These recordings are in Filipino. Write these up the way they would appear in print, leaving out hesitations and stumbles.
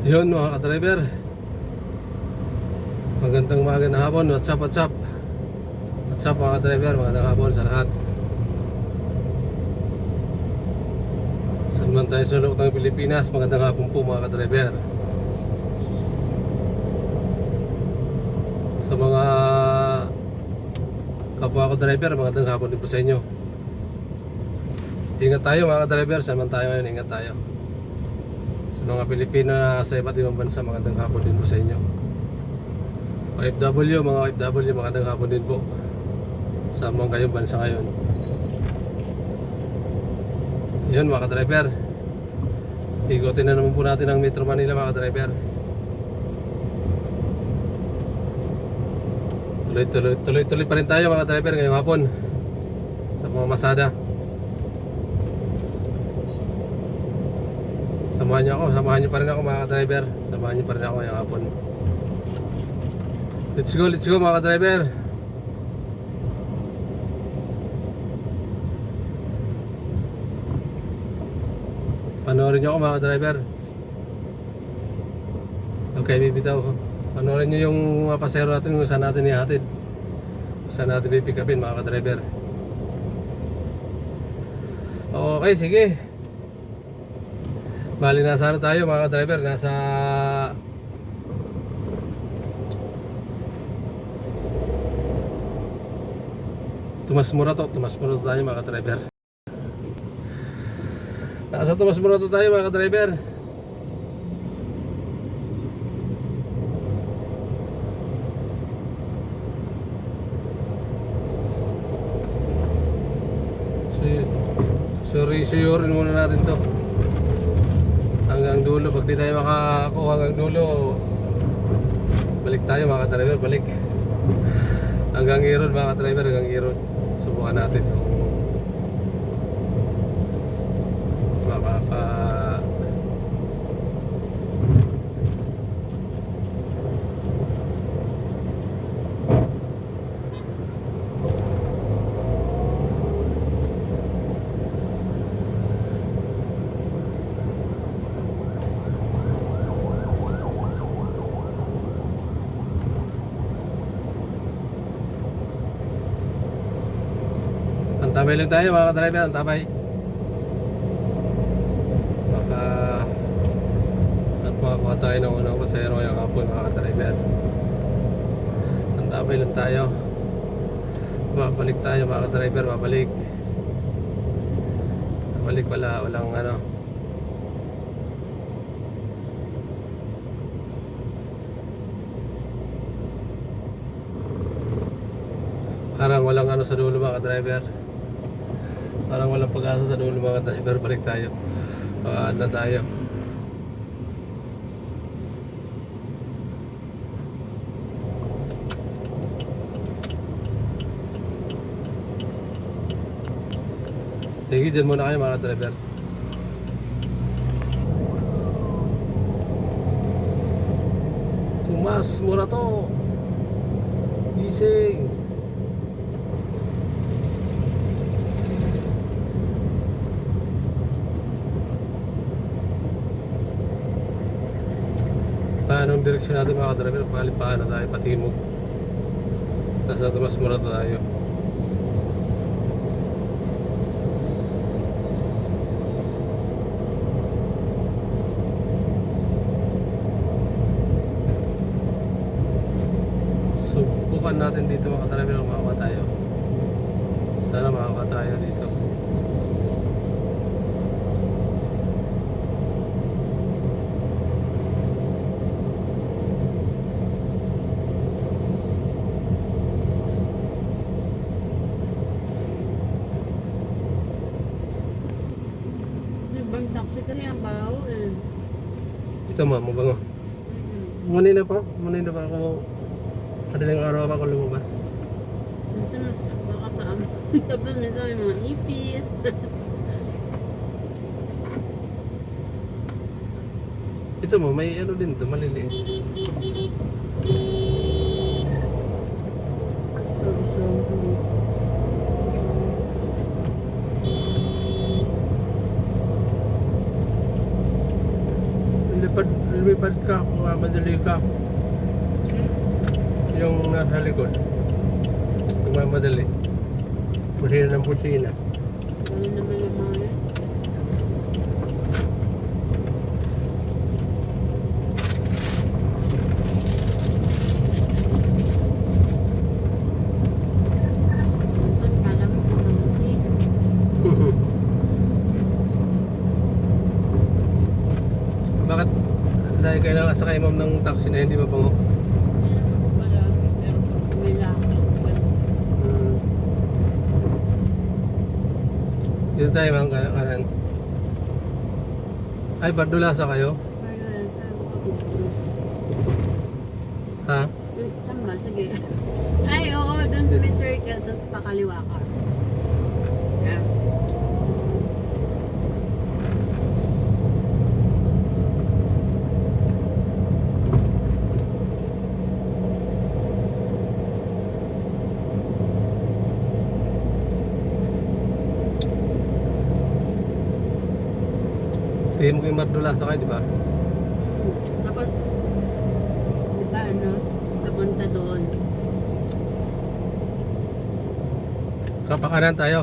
Yun mga ka-driver, magandang umaga na hapon. What's up, what's up? What's up mga ka-driver, magandang hapon sa lahat. Saan man tayo sulok ng Pilipinas, magandang hapon po mga ka-driver. Sa mga kapwa ko driver, magandang hapon din po sa inyo. Ingat tayo mga ka-driver, saan man tayo ngayon, ingat tayo. Sa mga Pilipino na sa iba't ibang bansa, magandang hapon din po sa inyo. OFW, mga OFW, magandang hapon din po sa mga kayong bansa ngayon. Yun mga ka-driver, igutin na naman po natin ang Metro Manila mga ka-driver. Tuloy pa rin tayo mga driver ngayong hapon sa pamamasada. Samahan niyo pa rin ako mga driver. Samahan niyo pa rin ako ngayong hapon. Let's go mga driver. Panoorin niyo ako mga driver. Okay, bibitaw ko. Panoorin nyo yung mga pasero natin kung saan natin ihatid, saan natin pipick upin mga ka-driver. Okay, sige. Bali nasa ano tayo mga ka-driver, nasa Tomas Morato tayo mga ka-driver. Nasa Tomas Morato tayo mga ka-driver. Suyurin muna natin to hanggang dulo. Pag di tayo makakuha hanggang dulo, balik tayo mga ka-driver, balik hanggang Irod mga ka-driver, hanggang Irod. Subukan natin kung makaka antabay lang tayo mga ka-driver, antabay. Baka at makakuha tayo ng unang pasahero ngayong hapon mga ka-driver. Antabay lang tayo. Babalik tayo mga ka-driver, babalik walang ano. Parang walang ano sa dulo mga ka-driver. Parang walang pag-asa sa dulo mga driver. Balik tayo. Na tayo. Sige, dyan muna kayo mga driver. Tomas Morato, gising. Anong direksyon natin mga driver? Paano tayo? Patimog. Nasa Tomas Morato tayo. Subukan natin dito mga driver kung makakuha tayo. Sana makakuha tayo dito. Taxi ka niya baho eh. Ito mabango. Manina pa ako. Kadaling araw pa ako lumabas. Minsan nasusuka ka sa amin. Tapos minsan may mga ipis. Ito may ano din to, maliliit. lumipad ka kung madali ka. Okay. Yung nasa likod. Nagmamadali. Pusina ng pusina. Ganun naman yung mga yan. Minsan kala mo kung kasi. Bakit dahil kayo nakasakay ma'am ng taxi na hindi mabango? Hindi naman ko palagi, pero pag may lakad, ganun. Hmm. Dito tayo ma'am kanan. Ay, Bardulasa kayo? Pero saan ko pag-upo? Ha? Saan ba? Sige. Ay, oo, dun sa may circle, tapos pakaliwa ka. Yeah. Tingin mo kay Bardulasa kayo, di ba? Tapos, di ba ano, napunta doon. Kapakanan tayo.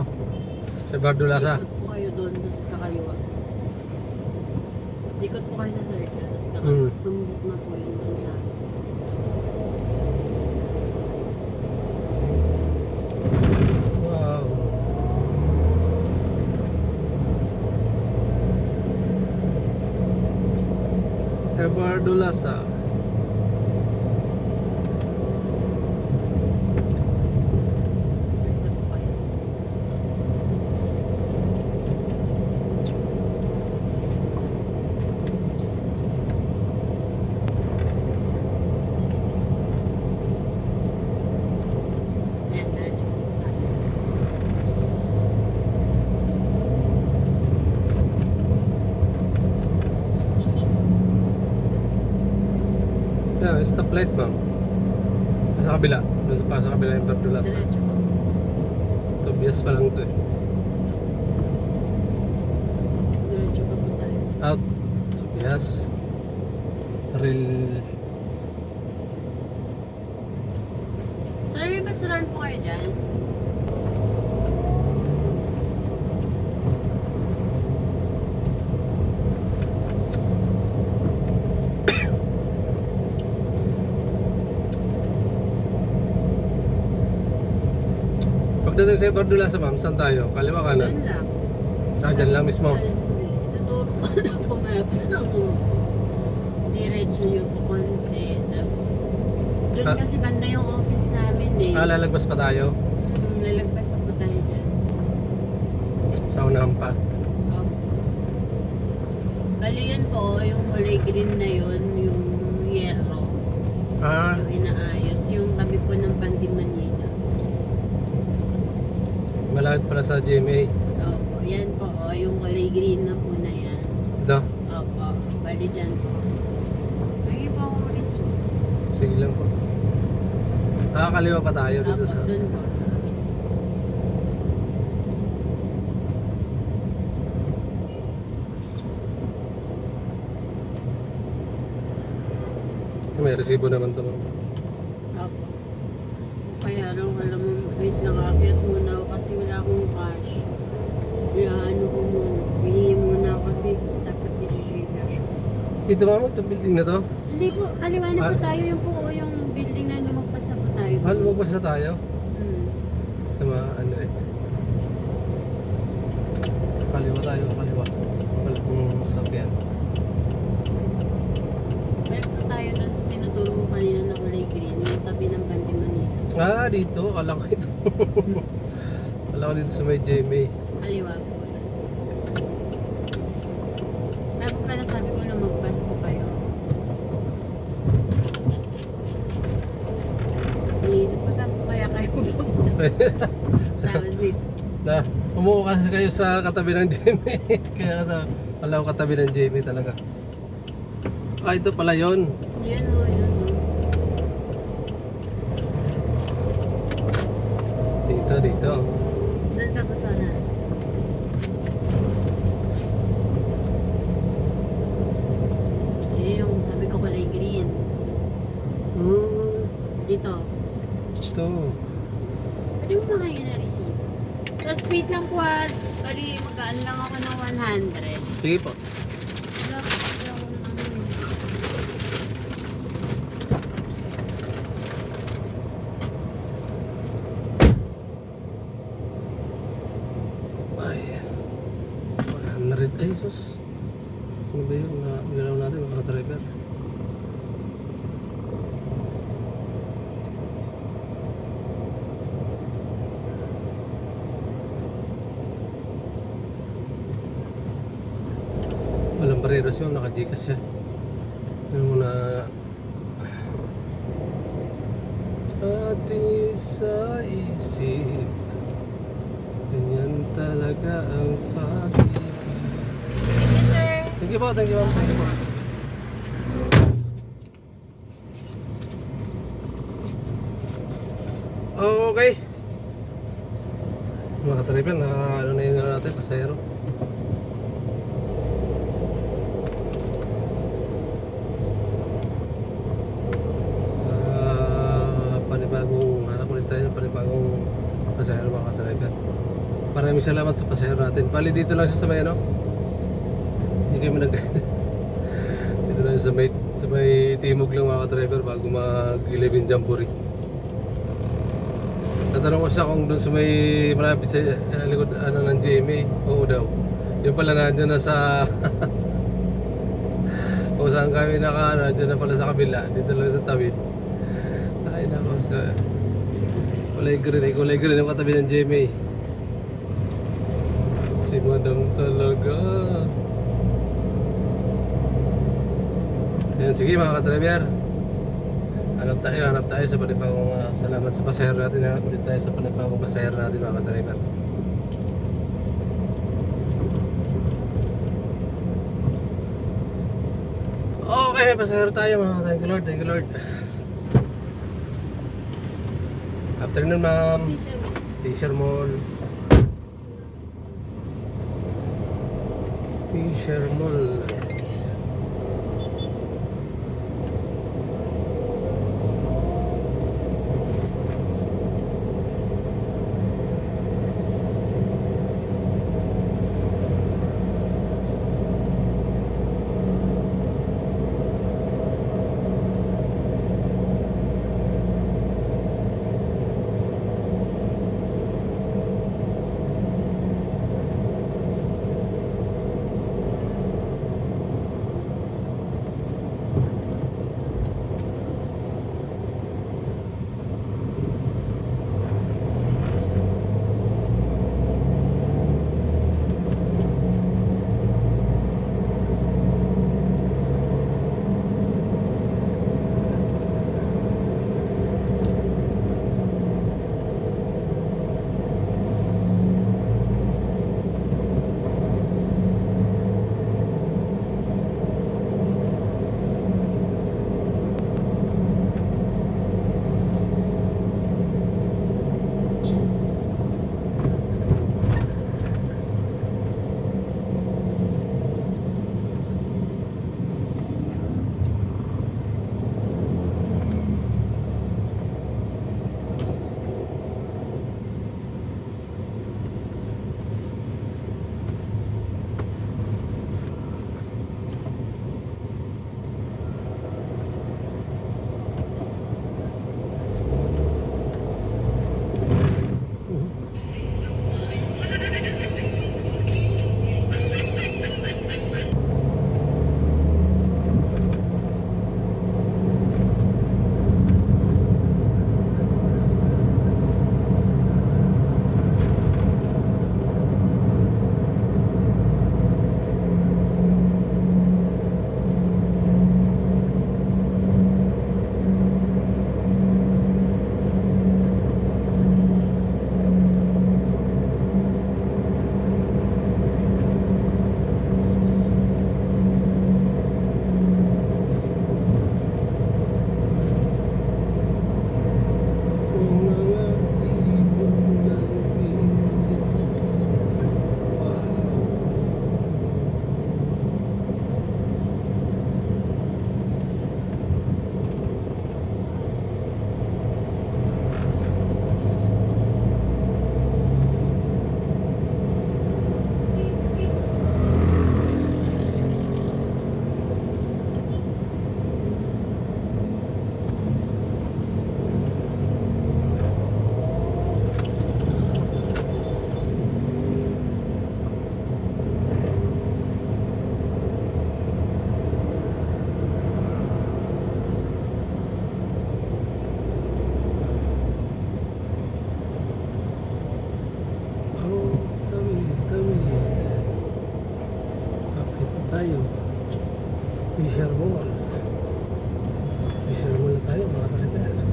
Sa Bardulasa. Ikot po kayo doon, tapos kakaliwa. Ikot po kayo sa circle, tapos Hmm. kakaliwa. Tumubok na po yun doon sa... Wow. Sa Bardulasa. Ikot po kayo. Ayan, diretso po tayo. Yeah, stoplight ma'am. Sa kabila. Doon pa sa kabila yung Bardulasa. Diretso po. Ito, bias pa lang ito eh. Diretso pa po tayo. Out. Ito, bias. Trail. Sir, may basuran po kayo dyan? Pagdating sa Bardulasa ma'am, saan tayo? Kaliwa kanan? Doon lang. Ah, dyan lang mismo. Ay, hindi. Ituturo ko na po maps lang mo. Diretso nyo po konti. Tapos, doon Ah. kasi banda yung office namin eh. Ah, lalagpas pa tayo. Lalagpas pa po tayo dyan. Sa unahan pa. Oh. Bali yun po, yung kulay green na yun, yung yellow. Ah, Yung inaayos, yung tabi po ng Pandi Manila. malapit pala sa GMA. Opo, yan po, oh, yung kulay green na po na yan. Ito. Opo, bali dyan po. Lagi po ako receipt. Sige lang po. Ah, kaliwa pa tayo dito Opo, sa... dun po. Sa kabila. May resibo naman ito. Opo. Kaya lang, alam mo, wait, nakaakyat muna ako kasi wala akong cash. Kaya ano ko muna, hihingi muna ako kasi dapat i-share cash ko. Ito mama, ito building na to. Hindi po, kaliwa na po Ah. tayo yung po, yung building na lumagpas na po tayo. Ah, lumagpas na tayo. Hmm. Sa mga ano eh. Kaliwa tayo, kaliwa. Wala pong sasakyan. Balik po tayo doon sa tinuturo ko kanina na kulay green, yung tabi ng Pandi Manila. Ah, dito. Kala ko ito. Kala ko dito sa may GMA. Kaliwa po. Kaya po pala sabi ko na mag-bus po kayo. Iniisip ko saan po kaya kayo pupunta. Tapos Na, umuo kasi kayo sa katabi ng GMA. Kaya sa wala ko katabi ng GMA talaga. Ah, ito pala yon. yun o, yun o. Dito, dito. Doon ka po sana. Dito. Ito. Pwede mo makain na receipt. Tapos wait lang po bali magaan lang ako ng 100. Sige po. Wala ko kasi ako ng ano. Ay. 100. Ay, sus. Ano ba yun? Galaw natin mga driver. Walang barero siya, naka-Gcash siya. Yung muna Ati sa isip, ganyan talaga ang pag-ibig. Thank you, sir. Thank you po, thank you ma'am, thank you po. Okay. Mga katripan, ano na yung ano natin, pasayro. Panibagong, hanap ulit tayo ng panibagong pasayro mga katripan. Maraming salamat sa pasayro natin. Bali dito lang siya sa may ano. Hindi kayo manag... dito lang sa may timog lang mga ka-driver bago mag-11 Jamboree. Natanong ko siya kung doon sa may malapit sa likod ano ng GMA. Oo daw. Yung pala nandiyan na sa... kung saan kami nandiyan na pala sa kabila. Dito lang sa tabi. Ay nako sa... kulay green yung katabi ng GMA. Si Madam talaga. Ayan, sige mga ka-driver. Hanap tayo sa panibagong salamat sa pasahero natin. Hanap ulit tayo sa panibagong pasahero natin mga ka-driver. Okay, pasahero tayo mga ka-driver. Thank you Lord, thank you Lord. Afternoon ma'am. Fisher Mall. Fisher Mall. Fisher Mall. Fisher Mall na tayo mga ka-driver.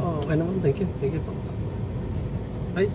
Oh, okay naman. Thank you. Thank you po. Ay.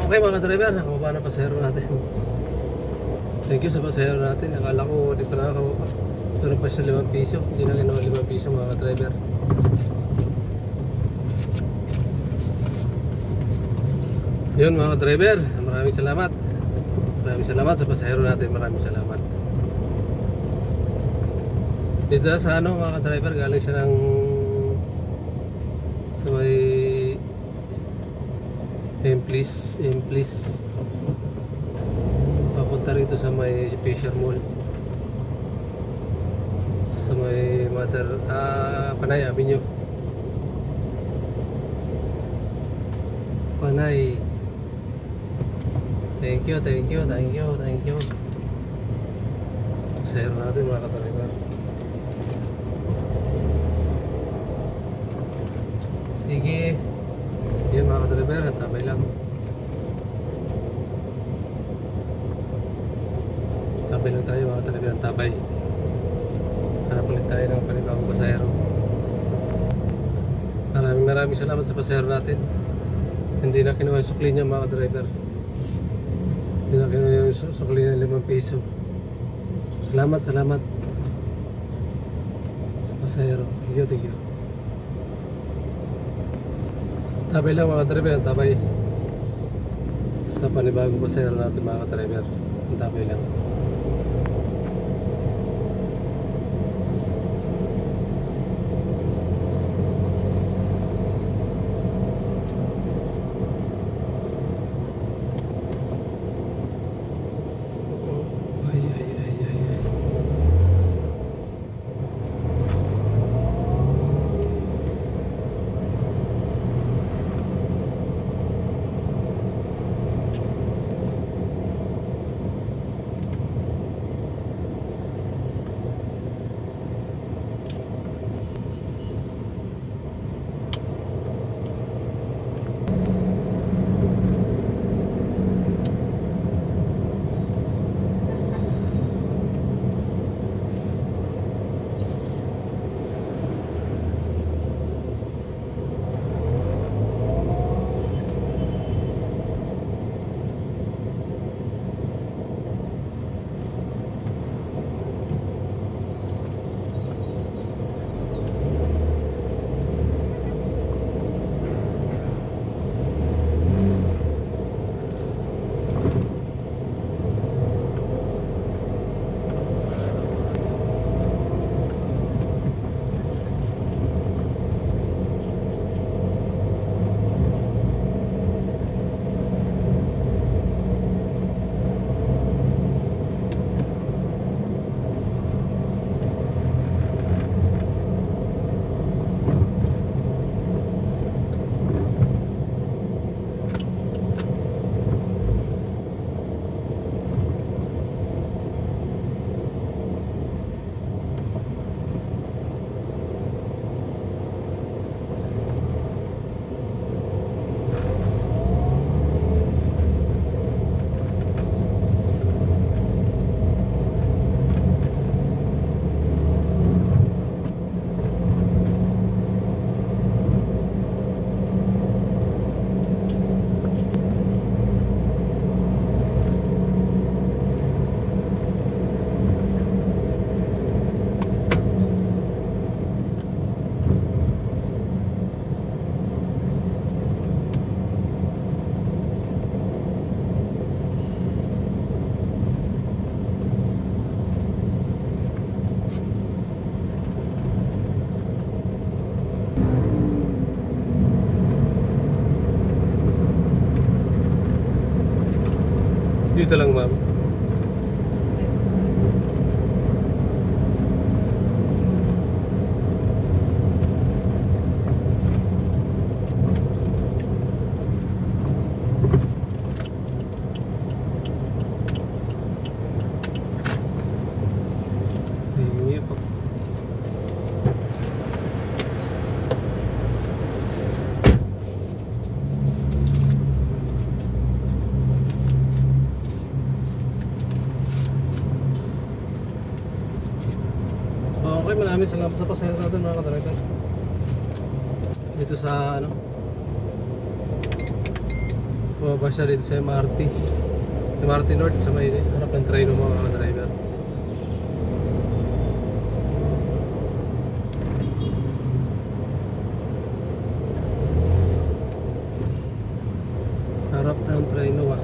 Okay mga driver, nakababa na pasahero natin. Thank you sa pasahero natin. Akala ko di pa nakakababa. Ito na pa siya 5 piso. Hindi na ginawa 5 piso mga driver. Yun mga driver, maraming salamat. Maraming salamat sa pasahero natin. Maraming salamat. Dito sa ano mga driver, galing siya ng sa may Emplis papunta rito sa may Fisher Mall, sa may Panay Avenue. Panay. Thank you share natin mga ka-driver. Sige. Yan mga ka-driver, tabay lang. Tabay lang tayo mga ka-driver, tabay. Hanap ulit tayo ng panibagong pasahero. Maraming salamat sa pasahero natin. Hindi na kinuha yung sukli niya mga ka-driver. Hindi na kinuha yung sukli niya 5 piso. Salamat sa pasahero. Thank you. Tabay lang mga driver, tabay sa panibagong pasahero natin mga driver. Tabay lang. Dito lang ma'am. Hingi po. Okay, maraming salamat sa pasahero natin mga kadriver. Dito sa ano, bumaba siya dito sa MRT North sa may harap ng train ng mga driver. Harap ng train ah.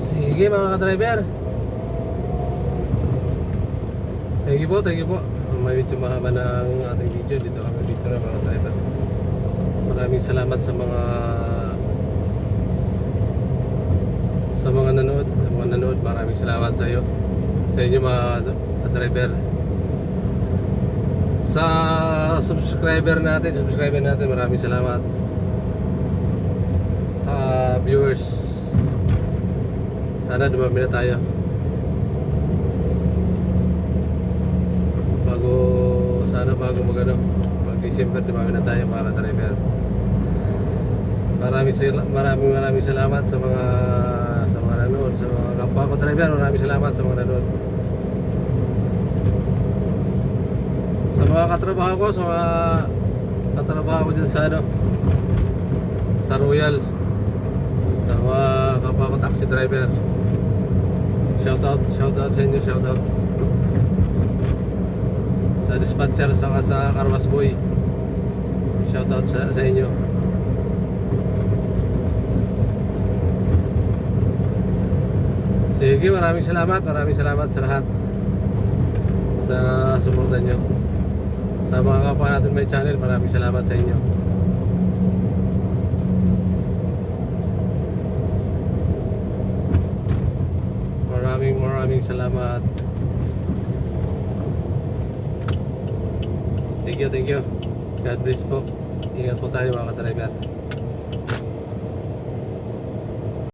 Sige mga ka-driver. Thank you po. May medyo mahaba ng ating video dito na mga driver. Maraming salamat sa mga nanood, maraming salamat sa iyo. Sa inyo mga driver. Sa subscriber natin, maraming salamat. Sa viewers, sana dumami na tayo. Bago mag-December, dumami na tayo mga driver. Maraming salamat sa mga nanood, sa mga kapwa ko driver. Maraming salamat sa mga nanood. Sa mga katrabaho ko, dyan sa sa Royal, sa mga kapwa ko taxi driver. Shoutout sa inyo, shoutout. Sa dispatcher saka sa Carwas Boy, shoutout sa inyo. Sige, maraming salamat sa lahat sa suporta nyo. Sa mga kapwa natin may channel, maraming salamat sa inyo. Maraming salamat. Thank you. God bless po. Ingat po tayo mga ka-driver.